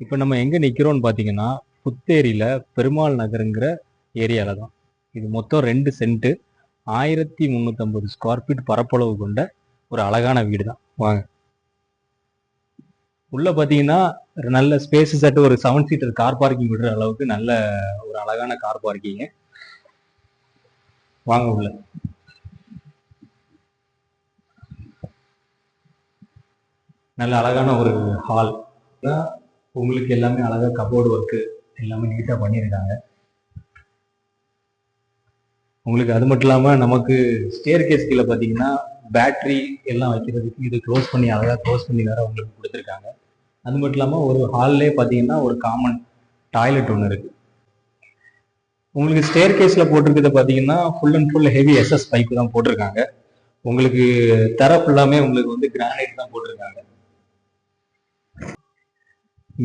இப்போ நம்ம எங்க நிக்கிறோம்னு பார்த்தீங்கன்னா, புத்தேரியில பெருமாள் நகருங்கிற ஏரியால தான். இது மொத்தம் 2 சென்ட் 1350 ஸ்கொயர் ஃபீட் பரப்பளவு கொண்ட ஒரு அழகான வீடு தான். வாங்க. உள்ள பார்த்தீங்கன்னா, நல்ல ஸ்பேஸஸாட்டு ஒரு 7 சீட்டர் கார் பார்க்கிங் விடுற அளவுக்கு நல்ல ஒரு அழகான கார் பார்க்கிங். வாங்க உள்ள. நல்ல அழகான ஒரு ஹால். உங்களுக்கு எல்லாமே அழகா கபோர்டு ஒர்க்கு எல்லாமே நீட்டா பண்ணியிருக்காங்க. உங்களுக்கு அது மட்டும் இல்லாம நமக்கு ஸ்டேர் கேஸ் கீழே பார்த்தீங்கன்னா பேட்டரி எல்லாம் வைக்கிறதுக்கு இது க்ளோஸ் பண்ணி அழகா க்ளோஸ் பண்ணி வேற உங்களுக்கு கொடுத்துருக்காங்க. அது மட்டும் இல்லாம ஒரு ஹால்லே பார்த்தீங்கன்னா ஒரு காமன் டாய்லெட் ஒன்று இருக்கு. உங்களுக்கு ஸ்டேர் கேஸ்ல போட்டிருக்கிறத பார்த்தீங்கன்னா full and full heavy SS pipe தான் போட்டிருக்காங்க. உங்களுக்கு தர ஃபுல்லாமே உங்களுக்கு வந்து கிரானைட் தான் போட்டிருக்காங்க.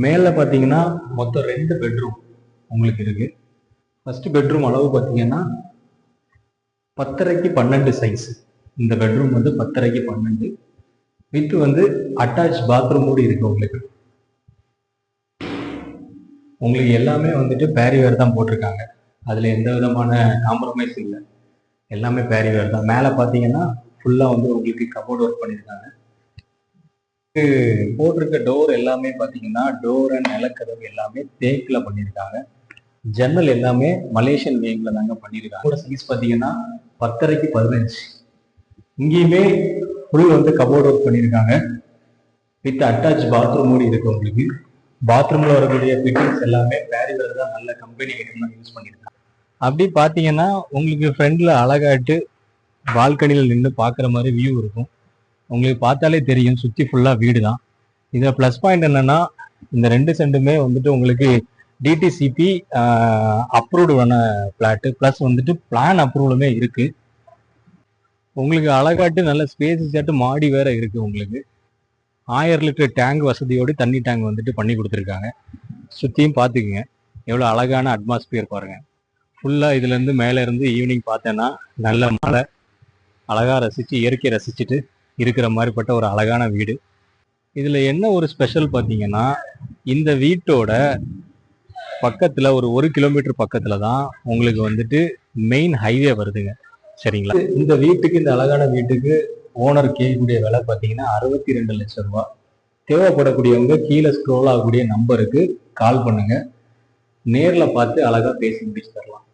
மேல பார்த்தீங்கன்னா மொத்தம் 2 பெட்ரூம் உங்களுக்கு இருக்கு. ஃபர்ஸ்ட் பெட்ரூம் அளவு பார்த்தீங்கன்னா 10:12 12 சைஸ். இந்த பெட்ரூம் வந்து 10:12 12 வித் வந்து அட்டாச் பாத்ரூம் கூட இருக்கு. உங்களுக்கு எல்லாமே வந்துட்டு பேரிவேர் தான் போட்டிருக்காங்க. அதுல எந்த விதமான காம்ப்ரமைஸ் இல்லை. எல்லாமே பேரிவேர் தான். மேலே பார்த்தீங்கன்னா ஃபுல்லா வந்து உங்களுக்கு கபோர்ட் ஒர்க் பண்ணியிருக்காங்க. போட்டிருக்க டோர் எல்லாமே பார்த்தீங்கன்னா டோர் அண்ட் நிலக்கதவு எல்லாமே தேக்கில் பண்ணியிருக்காங்க. ஜன்னல் எல்லாமே மலேசியன் வேங்ல தாங்க பண்ணியிருக்காங்க. சைஸ் பார்த்தீங்கன்னா 10:12 15. இங்கேயுமே ஃபுல் வந்து கபோர்ட் ஒர்க் பண்ணியிருக்காங்க. வித் அட்டாச் பாத்ரூம் கூட இருக்கு. உங்களுக்கு பாத்ரூம்ல வரக்கூடிய ஃபிட்டிங்ஸ் எல்லாமே பேரிவேர் தான். நல்ல கம்பெனி ஐட்டம் தான் யூஸ் பண்ணியிருக்காங்க. அப்படி பார்த்தீங்கன்னா உங்களுக்கு ஃப்ரண்ட்ல அழகாட்டு பால்கனியில் நின்று பார்க்குற மாதிரி வியூ இருக்கும். உங்களுக்கு பார்த்தாலே தெரியும் சுற்றி ஃபுல்லாக வீடு தான். இதில் ப்ளஸ் பாயிண்ட் என்னன்னா இந்த 2 சென்ட்டுமே வந்துட்டு உங்களுக்கு டிடிசிபி அப்ரூவ்டான பிளாட்டு ப்ளஸ் வந்துட்டு பிளான் அப்ரூவலுமே இருக்கு. உங்களுக்கு அழகாட்டு நல்ல ஸ்பேஸாட்டு மாடி வேற இருக்கு. உங்களுக்கு 1000 லிட்டர் டேங்க் வசதியோடு தண்ணி டேங்க் வந்துட்டு பண்ணி கொடுத்துருக்காங்க. சுற்றியும் பார்த்துக்குங்க எவ்வளோ அழகான அட்மாஸ்பியர் பாருங்க. ஃபுல்லாக இதுலேருந்து மேலே இருந்து ஈவினிங் பார்த்தேன்னா நல்ல மழை அழகாக ரசித்து இயற்கையை ரசிச்சுட்டு இருக்கிற மாதிரிப்பட்ட ஒரு அழகான வீடு. இதில் என்ன ஒரு ஸ்பெஷல் பார்த்தீங்கன்னா இந்த வீட்டோட பக்கத்தில் ஒரு 1 கிலோமீட்டர் பக்கத்தில் தான் உங்களுக்கு வந்துட்டு மெயின் ஹைவே வருதுங்க. சரிங்களா? இந்த வீட்டுக்கு இந்த அழகான வீட்டுக்கு ஓனர் கேட்கக்கூடிய விலை பார்த்தீங்கன்னா 62 லட்சம் ரூபா. தேவைப்படக்கூடியவங்க கீழே ஸ்க்ரோல் ஆகக்கூடிய நம்பருக்கு கால் பண்ணுங்க. நேரில் பார்த்து அழகாக பேசி முடிச்சு தரலாம்.